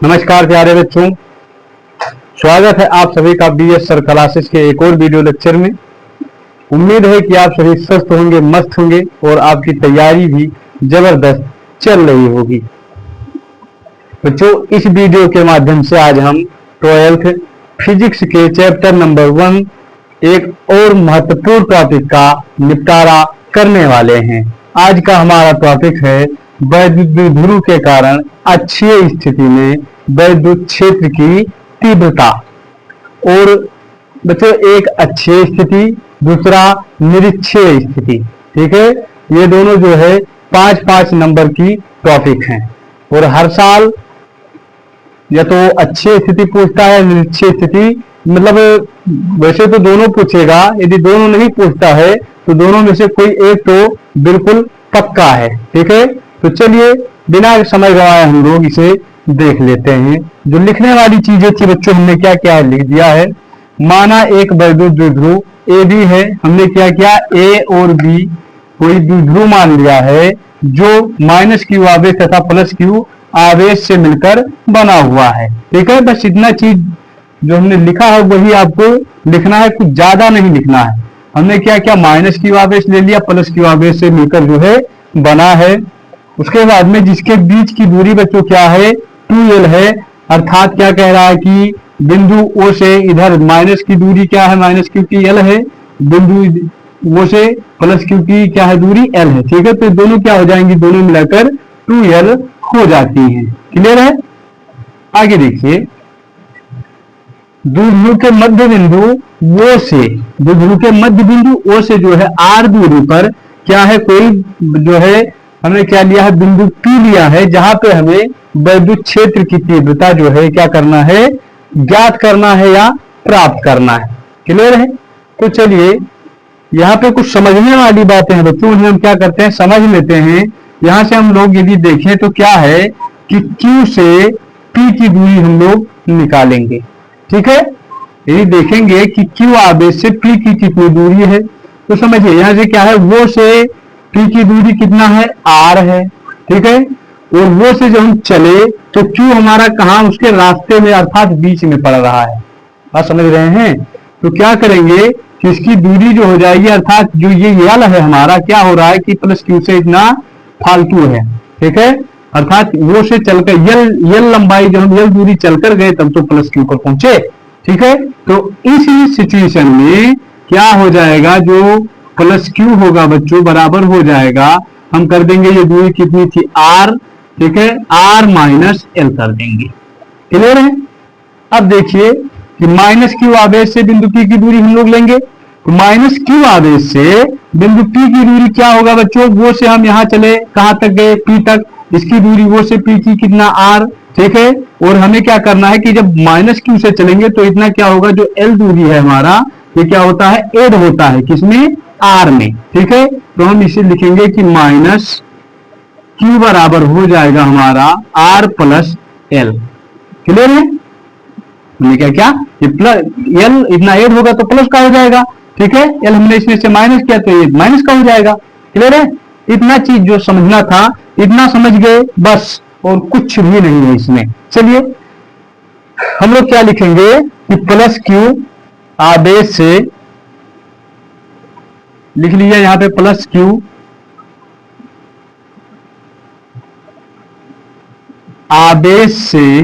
नमस्कार प्यारे बच्चों, स्वागत है आप सभी का बीएस सर क्लासेस के एक और वीडियो लेक्चर में। उम्मीद है कि आप सभी स्वस्थ होंगे, मस्त होंगे और आपकी तैयारी भी जबरदस्त चल रही होगी। बच्चों, इस वीडियो के माध्यम से आज हम 12th फिजिक्स के चैप्टर नंबर 1 एक और महत्वपूर्ण टॉपिक का निपटारा करने वाले हैं। आज का हमारा टॉपिक है वैद्युत ध्रुव के कारण अक्षीय स्थिति में वैद्युत क्षेत्र की तीव्रता। और बच्चों, एक अक्षीय स्थिति, दूसरा निरक्षीय स्थिति। ठीक है, ये दोनों जो है 5-5 नंबर की टॉपिक हैं और हर साल या तो अक्षीय स्थिति पूछता है, निरक्षीय स्थिति, मतलब वैसे तो दोनों पूछेगा। यदि दोनों नहीं पूछता है तो दोनों में से कोई एक तो बिल्कुल पक्का है। ठीक है, तो चलिए बिना समय गवाए हम लोग इसे देख लेते हैं। जो लिखने वाली चीजें थी बच्चों, हमने क्या क्या लिख दिया है। माना एक वैद्युत द्विध्रुव ए बी है, हमने क्या किया, ए और बी कोई द्विध्रुव मान लिया है जो -q आवेश तथा +q आवेश से मिलकर बना हुआ है। ठीक है, बस इतना चीज जो हमने लिखा है वही आपको लिखना है, कुछ ज्यादा नहीं लिखना है। हमने क्या किया, -q आवेश ले लिया, +q आवेश से मिलकर जो है बना है। उसके बाद में जिसके बीच की दूरी बच्चों क्या है, 2l है। अर्थात क्या कह रहा है कि बिंदु O से इधर माइनस की दूरी क्या है, -q की l है, बिंदु O से +q की क्या है दूरी l है। ठीक है, तो दोनों क्या हो जाएंगी, दोनों मिलाकर 2l हो जाती हैं। क्लियर है। आगे देखिए, द्विध्रुव के मध्य बिंदु O से, द्विध्रुव के मध्य बिंदु O से जो है r दूरी पर क्या है, कोई जो है हमने क्या लिया है, बिंदु P लिया है, जहां पे हमें वैद्युत क्षेत्र की तीव्रता जो है क्या करना है, ज्ञात करना है या प्राप्त करना है। क्लियर है। तो चलिए यहाँ पे कुछ समझने वाली बातें हैं बच्चों, हम क्या करते हैं समझ लेते हैं। यहाँ से हम लोग यदि देखें तो क्या है कि Q से P की दूरी हम लोग निकालेंगे। ठीक है, यदि देखेंगे कि Q आवेश से P की कितनी दूरी है तो समझिए यहाँ से क्या है, वो से P की दूरी कितना है, R है। ठीक है, और वो से जब हम चले तो Q हमारा कहाँ, उसके रास्ते में अर्थात बीच में पड़ रहा है। आप समझ रहे हैं। तो क्या करेंगे कि इसकी दूरी जो हो जाएगी, अर्थात जो ये L है हमारा, क्या हो रहा है कि +q से इतना फालतू है। ठीक है, अर्थात वो से चलकर L लंबाई, जब हम L दूरी चलकर गए तब तो +q पर पहुंचे। ठीक है, तो इस सिचुएशन में क्या हो जाएगा, जो +q होगा बच्चों बराबर हो जाएगा, हम कर देंगे ये दूरी कितनी थी, r। ठीक है, r - l कर देंगे। क्लियर है। अब देखिए कि -q आवेश से बिंदु P की दूरी हम लोग लेंगे, तो -q आवेश से बिंदु P की दूरी क्या होगा बच्चों, वो से हम यहाँ चले कहां तक गए, P तक, इसकी दूरी वो से P की कितना, r। ठीक है, और हमें क्या करना है कि जब -q से चलेंगे तो इतना क्या होगा, जो l दूरी है हमारा, ये क्या होता है, ऐड होता है किसमें, r में। ठीक है, तो हम इसे लिखेंगे कि -q बराबर हो जाएगा हमारा r + l। क्लियर है। हमने क्या क्या, ये l इतना ऐड होगा तो प्लस का हो जाएगा। ठीक है, l हमने इसमें से माइनस किया तो ये माइनस का हो जाएगा। क्लियर है। इतना चीज जो समझना था इतना समझ गए बस, और कुछ भी नहीं है इसमें। चलिए हम लोग क्या लिखेंगे कि +q आवेश से, लिख लीजिए यहां पे +q आवेश से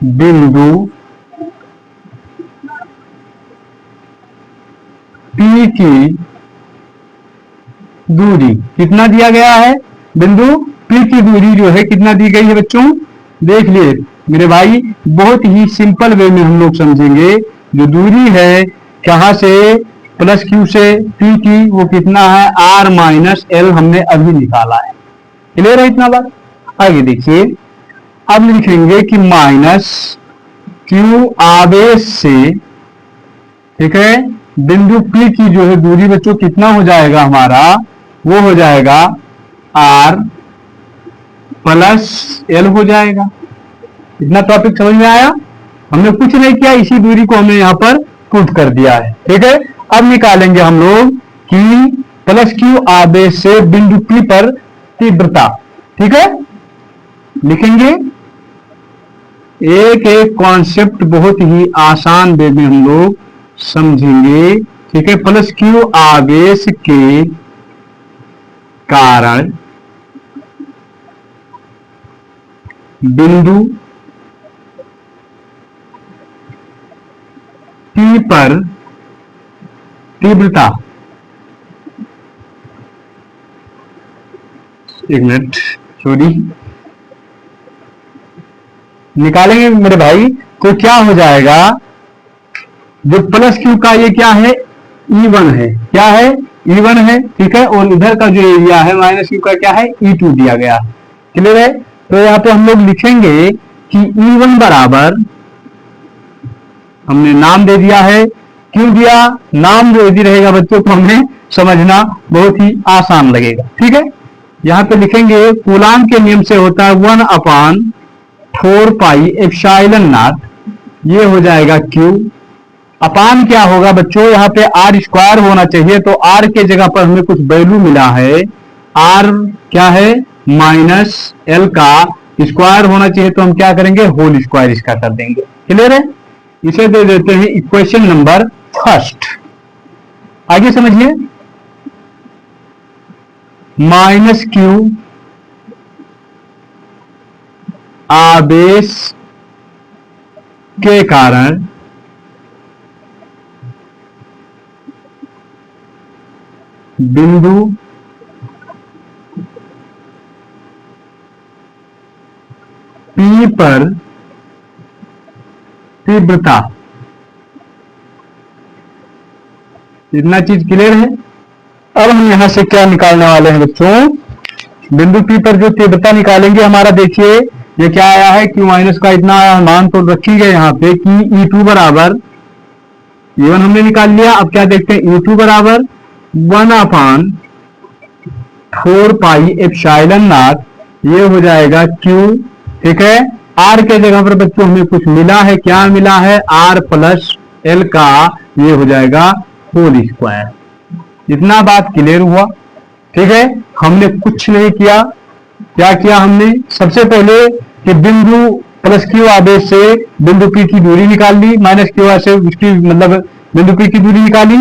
बिंदु P की दूरी कितना दिया गया है, बिंदु P की दूरी जो है कितना दी गई है बच्चों, देख लिए मेरे भाई, बहुत ही सिंपल वे में हम लोग समझेंगे। जो दूरी है कहां से, +q से P की, वो कितना है, r - l हमने अभी निकाला है। क्लियर है इतना बात। आगे देखिए, अब लिखेंगे कि -q आवेश से, ठीक है, बिंदु P की जो है दूरी बच्चों कितना हो जाएगा हमारा, वो हो जाएगा r + l हो जाएगा। इतना टॉपिक समझ में आया। हमने कुछ नहीं किया, इसी दूरी को हमने यहाँ पर पुट कर दिया है। ठीक है, अब निकालेंगे हम लोग कि +q आवेश से बिंदु P पर तीव्रता। ठीक है, लिखेंगे। एक एक कॉन्सेप्ट बहुत ही आसान वे में हम लोग समझेंगे, ठीक है। प्लस क्यू आवेश के कारण बिंदु P पर तीव्रता, एक मिनट सॉरी, निकालेंगे मेरे भाई तो क्या हो जाएगा, जो प्लस क्यू का ये क्या है, E1 है, क्या है, E1 है, ठीक है। और इधर का जो एरिया है माइनस क्यू का क्या है, E2 दिया गया, क्लियर है। तो यहाँ पे हम लोग लिखेंगे कि E1 बराबर, हमने नाम दे दिया है, क्यों दिया, नाम जो यदि रहेगा बच्चों को हमें समझना बहुत ही आसान लगेगा, ठीक है। यहाँ पे लिखेंगे कूलाम के नियम से होता है 1/4 पाई एप्सिलॉन नॉट, ये हो जाएगा क्यू। अपान क्या होगा बच्चों, यहाँ पे आर स्क्वायर होना चाहिए, तो आर के जगह पर हमें कुछ वैल्यू मिला है, आर क्या है, माइनस एल का स्क्वायर होना चाहिए, तो हम क्या करेंगे, होल स्क्वायर इसका कर देंगे, क्लियर है। इसे दे देते हैं इक्वेशन नंबर फर्स्ट। आगे समझिए, माइनस क्यू आवेश के कारण बिंदु P पर तीव्रता, इतना चीज क्लियर है। अब हम यहां से क्या निकालने वाले हैं बच्चों, बिंदु P पर जो तीव्रता निकालेंगे हमारा, देखिए ये क्या आया है, Q माइनस का इतना आया, मान तो रखी गए यहाँ पे कि E2 बराबर, E1 हमने निकाल लिया। अब क्या देखते हैं, E2 बराबर 1/4 पाई एप्सिलॉन नॉट, ये हो जाएगा Q, ठीक है। R के जगह पर बच्चों हमें कुछ मिला है, क्या मिला है, R प्लस L का, ये हो जाएगा होल स्क्वायर। इतना बात क्लियर हुआ, ठीक है। हमने कुछ नहीं किया, क्या किया हमने, सबसे पहले कि बिंदु प्लस क्यू आवेश से बिंदु P की दूरी निकाल ली, माइनस क्यू से उसकी मतलब बिंदु P की दूरी निकाली,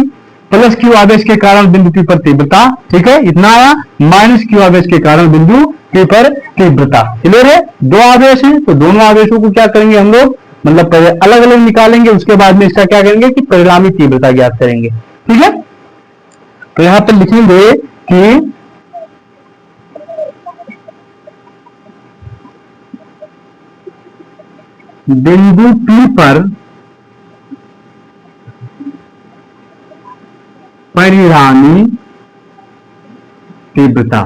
प्लस क्यू आवेश के कारण बिंदु P पर तीव्रता, ठीक है, इतना आया। माइनस क्यू आवेश के कारण बिंदु P पर तीव्रता, क्लियर है। दो आवेश हैं तो दोनों आवेशों को क्या करेंगे हम लोग, मतलब पहले अलग अलग निकालेंगे, उसके बाद में इसका क्या करेंगे कि परिणामी तीव्रता ज्ञात करेंगे, ठीक है। तो यहां पर लिखेंगे कि बिंदु P पर परिणामी तीव्रता,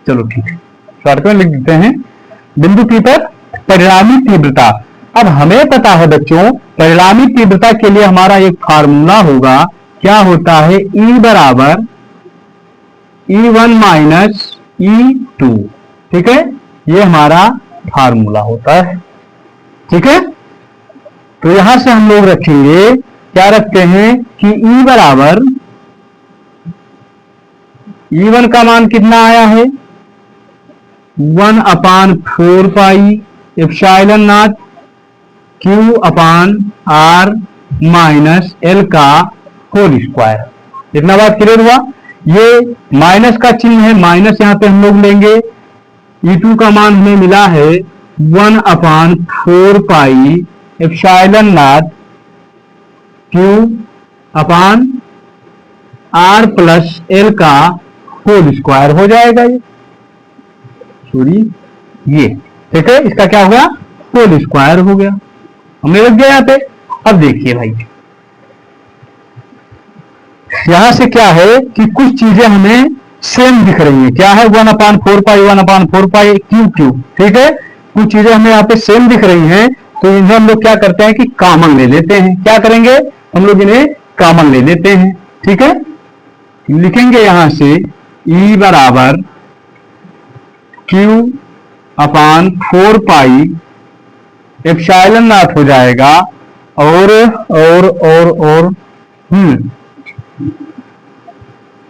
चलो ठीक है, शॉर्ट में लिख देते हैं, बिंदु P पर परिणामी तीव्रता। अब हमें पता है बच्चों, परिणामी तीव्रता के लिए हमारा एक फार्मूला होगा, क्या होता है, E बराबर E1 माइनस E2, ठीक है, ये हमारा फार्मूला होता है, ठीक है। तो यहां से हम लोग रखेंगे, क्या रखते हैं कि E बराबर, E1 का मान कितना आया है, 1/4 pi epsilon not Q upon R minus L का होल स्क्वायर। इतना बात क्लियर हुआ। ये माइनस का चिन्ह है, माइनस यहां पे हम लोग लेंगे, E2 का मान हमें मिला है 1/4 pi epsilon not Q upon R plus L का होल स्क्वायर हो जाएगा, ये सॉरी ये, ठीक है, इसका क्या होगा, होल स्क्वायर हो गया, हमने रख दिया यहाँ पे। अब देखिए भाई, यहां से क्या है कि कुछ चीजें हमें सेम दिख रही हैं, क्या है, 1/4 पाई 1/4 पाई क्यू, ठीक है, कुछ चीजें हमें यहाँ पे सेम दिख रही हैं, तो इन्हें हम लोग क्या करते हैं कि कॉमन ले लेते हैं। क्या करेंगे, हम लोग इन्हें कॉमन ले लेते हैं, ठीक है। लिखेंगे यहां से E बराबर Q/4 पाई एप्सिलॉन नॉट हो जाएगा, और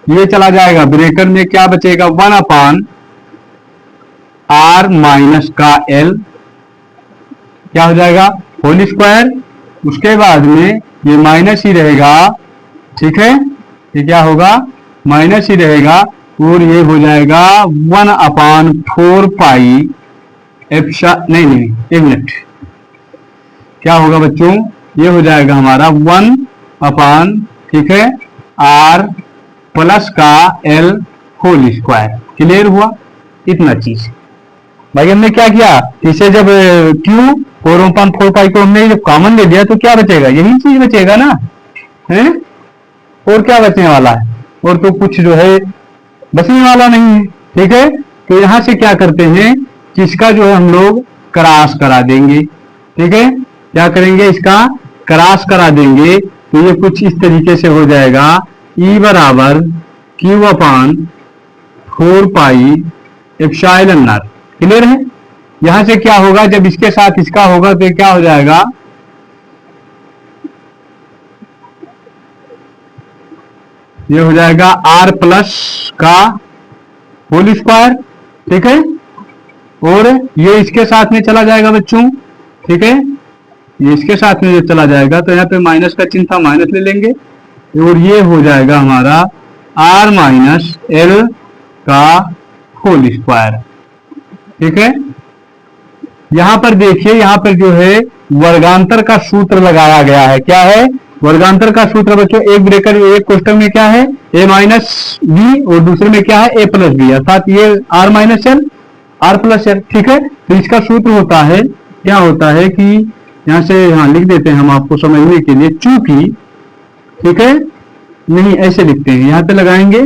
ये चला जाएगा, ब्रेकर में क्या बचेगा, 1/4 आर माइनस का एल क्या हो जाएगा होल स्क्वायर, उसके बाद में ये माइनस ही रहेगा, ठीक है, ये क्या होगा माइनस ही रहेगा, और ये हो जाएगा 1/4 पाई एप्सा, नहीं एक मिनट, क्या होगा बच्चों, ये हो जाएगा हमारा 1/, ठीक है, आर प्लस का एल होल स्क्वायर। क्लियर हुआ इतना चीज। भाई हमने क्या किया, इसे जब क्यू 4/4 पाई को हमने जब कॉमन ले लिया तो क्या बचेगा, यही चीज बचेगा ना, है, और क्या बचने वाला है, और तो कुछ जो है बचने वाला नहीं है, ठीक है। तो यहां से क्या करते हैं कि इसका जो है हम लोग क्रॉस करा देंगे, ठीक है, क्या करेंगे इसका क्रॉस करा देंगे, तो ये कुछ इस तरीके से हो जाएगा, E बराबर Q/4 pi epsilon not. Clear है। यहां से क्या होगा, जब इसके साथ इसका होगा तो क्या हो जाएगा, ये हो जाएगा आर प्लस का होल स्क्वायर, ठीक है, और ये इसके साथ में चला जाएगा बच्चों, ठीक है, ये इसके साथ में चला जाएगा तो यहाँ पे माइनस का चिन्ह था, माइनस ले लेंगे, और ये हो जाएगा हमारा आर माइनस एल का होल स्क्वायर, ठीक है। यहां पर देखिए, यहां पर जो है वर्गांतर का सूत्र लगाया गया है, क्या है वर्गांतर का सूत्र बच्चों, एक ब्रेकर एक क्वेश्चन में क्या है ए माइनस बी और दूसरे में क्या है ए प्लस बी, अर्थात ये R minus L R plus L, ठीक है। तो इसका सूत्र होता है, क्या होता है कि यहां से यहां लिख देते हैं हम आपको समझने के लिए, चूंकि, ठीक है, नहीं ऐसे लिखते हैं, यहां पे लगाएंगे,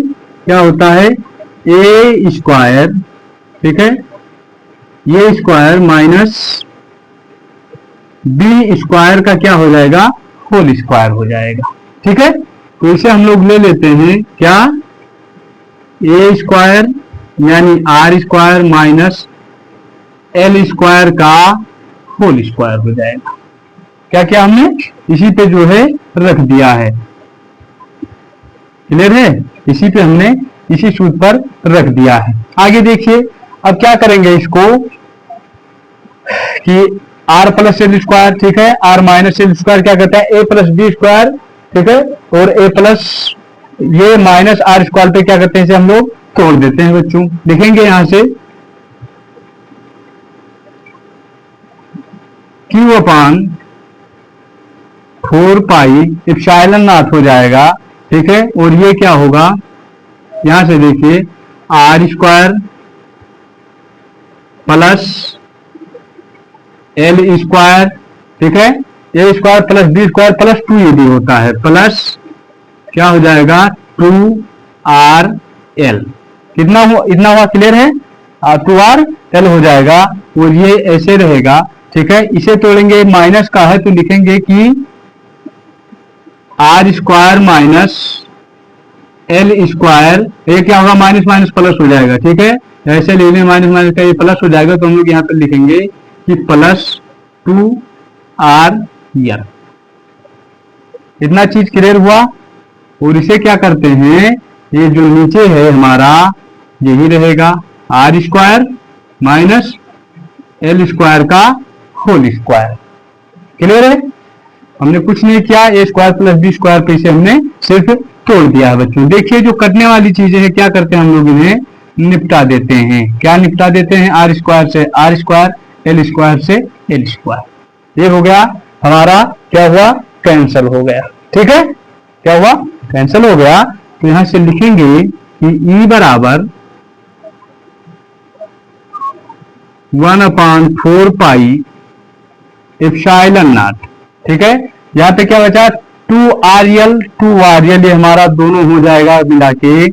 क्या होता है ए स्क्वायर, ठीक है, ये स्क्वायर माइनस बी स्क्वायर का क्या हो जाएगा होल स्क्वायर हो जाएगा, ठीक है। तो इसे हम लोग ले लेते हैं क्या, ए स्क्वायर यानी R square minus L square का होल स्क्वायर हो जाएगा। क्या क्या हमने इसी पे जो है रख दिया है, क्लियर है, इसी पे हमने इसी सूत्र पर रख दिया है। आगे देखिए, अब क्या करेंगे इसको कि आर प्लस एल स्क्वायर, ठीक है, आर माइनस एल स्क्वायर क्या कहता है ए प्लस बी स्क्वायर, ठीक है, और ए प्लस ये माइनस आर स्क्वायर पे क्या करते हैं, इसे हम लोग तोड़ देते हैं बच्चों। लिखेंगे यहां से Q/4 पाई एप्सिलॉन नॉट हो जाएगा, ठीक है, और ये क्या होगा, यहां से देखिए R square plus L square, ठीक है, A square plus B square plus 2 ये भी होता है, प्लस क्या हो जाएगा 2RL, कितना हो इतना हुआ, क्लियर है, 2RL हो जाएगा, और ये ऐसे रहेगा, ठीक है। इसे तोड़ेंगे, माइनस का है तो लिखेंगे कि R square minus L square, ये क्या होगा माइनस माइनस प्लस हो जाएगा, ठीक है, ऐसे ले लें माइनस माइनस का ये प्लस हो जाएगा, तो हम लोग यहाँ पर लिखेंगे कि प्लस 2RL। इतना चीज क्लियर हुआ। और इसे क्या करते हैं, ये जो नीचे है हमारा यही रहेगा R square minus L square का होल स्क्वायर। क्लियर है, हमने कुछ नहीं किया, A square plus B square पे इसे हमने सिर्फ तोड़ दिया है बच्चों। देखिए जो कटने वाली चीजें हैं क्या करते हैं हम लोग इन्हें निपटा देते हैं, क्या निपटा देते हैं, आर स्क्वायर से आर स्क्वायर, एल स्क्वायर से एल स्क्वायर, ये हो गया हमारा, क्या हुआ कैंसिल हो गया, ठीक है, क्या हुआ कैंसिल हो गया। तो यहां से लिखेंगे कि E बराबर 1/4 पाई एप्सिलॉन नॉट, ठीक है। यहां पे क्या बचा 2RL ये हमारा दोनों हो जाएगा मिला के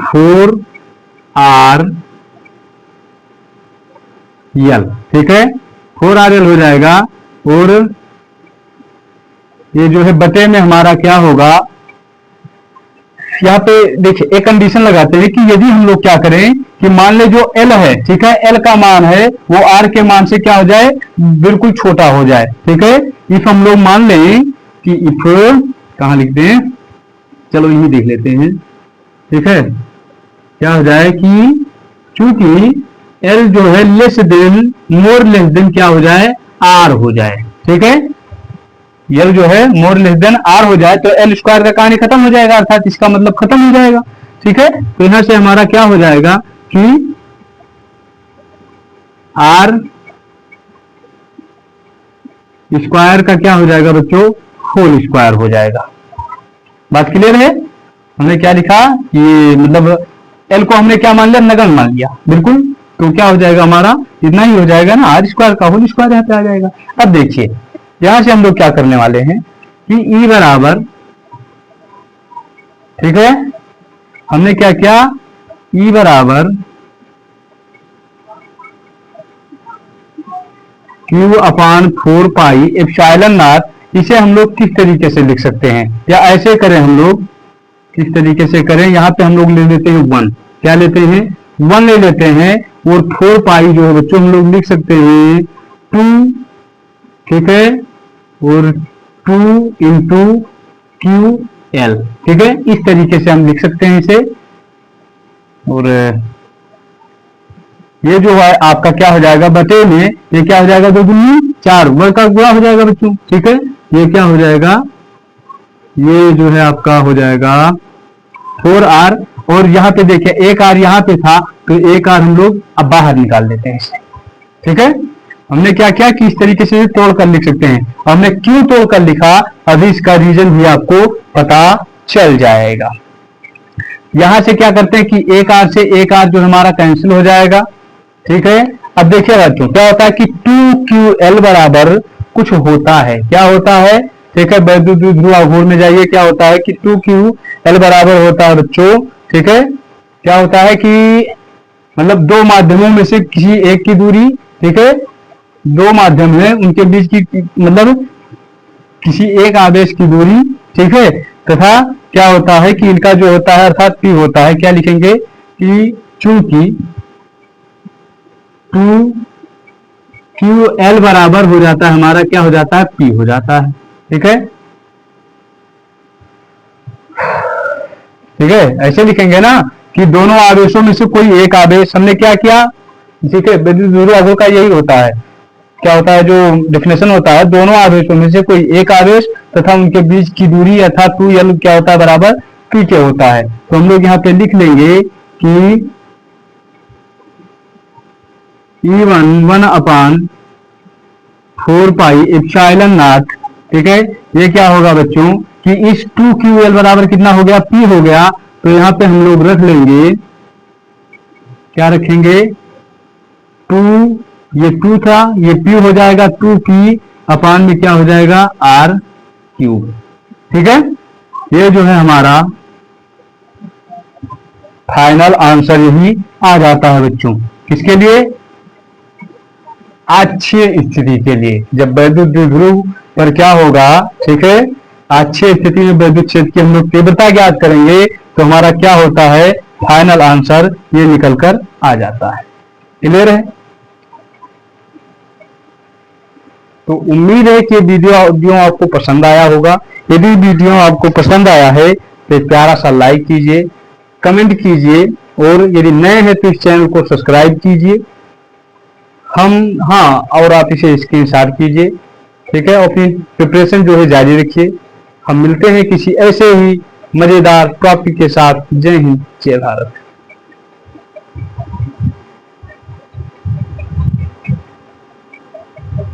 4RL, ठीक है, 4RL हो जाएगा। और ये जो है बटे में हमारा क्या होगा, यहाँ पे देखिए एक कंडीशन लगाते हैं कि यदि हम लोग क्या करें कि मान ले जो L है, ठीक है, L का मान है वो R के मान से क्या हो जाए बिल्कुल छोटा हो जाए, ठीक है। इफ हम लोग मान लें कि इफ, कहां लिखते हैं, चलो यही देख लेते हैं, ठीक है, क्या हो जाए कि चूंकि एल जो है less than, more less than क्या हो जाए, आर हो जाए। ठीक है, एल जो है मोर लेस देन आर हो जाए तो एल स्क्वायर का कहानी खत्म हो जाएगा, अर्थात इसका मतलब खत्म हो जाएगा। ठीक है, तो यहां से हमारा क्या हो जाएगा कि आर स्क्वायर का क्या हो जाएगा बच्चों, होल स्क्वायर हो जाएगा। बात क्लियर है? हमने क्या लिखा, ये मतलब एल को हमने क्या मान लिया, नगण्य मान लिया, बिल्कुल। तो क्या हो जाएगा हमारा, इतना ही हो जाएगा ना, आर स्क्वायर का होल स्क्वायर यहाँ पे आ जाएगा। अब देखिए यहां से हम लोग क्या करने वाले हैं कि ई बराबर, ठीक है, हमने क्या किया, ई बराबर Q upon 4 pi epsilon not, इसे हम लोग किस तरीके से लिख सकते हैं, या ऐसे करें हम लोग, किस तरीके से करें, यहाँ पे हम लोग ले लेते हैं 1, क्या लेते हैं, 1 ले लेते हैं, और 4 पाई जो है बच्चों हम लोग लिख सकते हैं 2, ठीक है, और 2 इंटू क्यू एल, ठीक है, इस तरीके से हम लिख सकते हैं इसे। और ये जो है आपका क्या हो जाएगा बटे में, ये क्या हो जाएगा, 2 दूनी 4, वर्ग का गुणा हो जाएगा बच्चों। ठीक है, ये क्या हो जाएगा, ये जो है आपका हो जाएगा 4r, और यहाँ पे देखिए एक आर यहाँ पे था, तो एक आर हम लोग अब बाहर निकाल देते हैं इसे। ठीक है, हमने क्या किया कि इस तरीके से तोड़ कर लिख सकते हैं। हमने क्यों तोड़ कर लिखा, अभी इसका रीजन भी आपको पता चल जाएगा। यहां से क्या करते हैं कि एक आर से एक आर जो हमारा कैंसिल हो जाएगा। ठीक है, अब देखिए बच्चों क्या होता है कि 2ql बराबर कुछ होता है, क्या होता है, ठीक है, वैद्युत ध्रुव आघूर्ण में जाइए, क्या होता है कि 2ql बराबर होता है बच्चों, ठीक है, क्या होता है कि मतलब दो माध्यमों में से किसी एक की दूरी, ठीक है, दो माध्यम है उनके बीच की मतलब किसी एक आवेश की दूरी, ठीक है, तथा क्या होता है कि इनका जो होता है अर्थात p होता है, क्या लिखेंगे कि चूंकि 2ql बराबर हो जाता है हमारा, क्या हो जाता है, p हो जाता है। ठीक है, ठीक है, ऐसे लिखेंगे ना कि दोनों आवेशों में से कोई एक आवेश, हमने क्या किया, ठीक है, विद्युत ध्रुव आघूर्ण का यही होता है, क्या होता है जो डेफिनेशन होता है, दोनों आवेशों में से कोई एक आवेश तथा उनके बीच की दूरी अर्थात 2l क्या होता है बराबर p के होता है। तो हम लोग यहाँ पे लिख लेंगे कि E1 1 upon 4 pi epsilon not, ठीक है, ये क्या होगा बच्चों कि इस 2ql बराबर कितना हो गया, p हो गया, तो यहाँ पे हम लोग रख लेंगे, क्या रखेंगे, 2, ये 2 था, ये p हो जाएगा 2p अपान में क्या हो जाएगा r क्यूब। ठीक है, ये जो है हमारा फाइनल आंसर यही आ जाता है बच्चों, किसके लिए, अच्छी स्थिति के लिए, जब वैद्युत द्विध्रुव पर क्या होगा, ठीक है, अच्छी स्थिति में वैद्युत क्षेत्र की हम लोग तीव्रता ज्ञात करेंगे, तो हमारा क्या होता है, फाइनल आंसर ये निकल कर आ जाता है। क्लियर है? तो उम्मीद है कि वीडियो आपको पसंद आया होगा। यदि वीडियो आपको पसंद आया है तो प्यारा सा लाइक कीजिए, कमेंट कीजिए, और यदि नए हैं तो इस चैनल को सब्सक्राइब कीजिए। और आप इसे स्क्रीनशॉट कीजिए, ठीक है, अपनी प्रिपरेशन जो है जारी रखिए। हम मिलते हैं किसी ऐसे ही मजेदार टॉपिक के साथ। जय हिंद, जय भारत।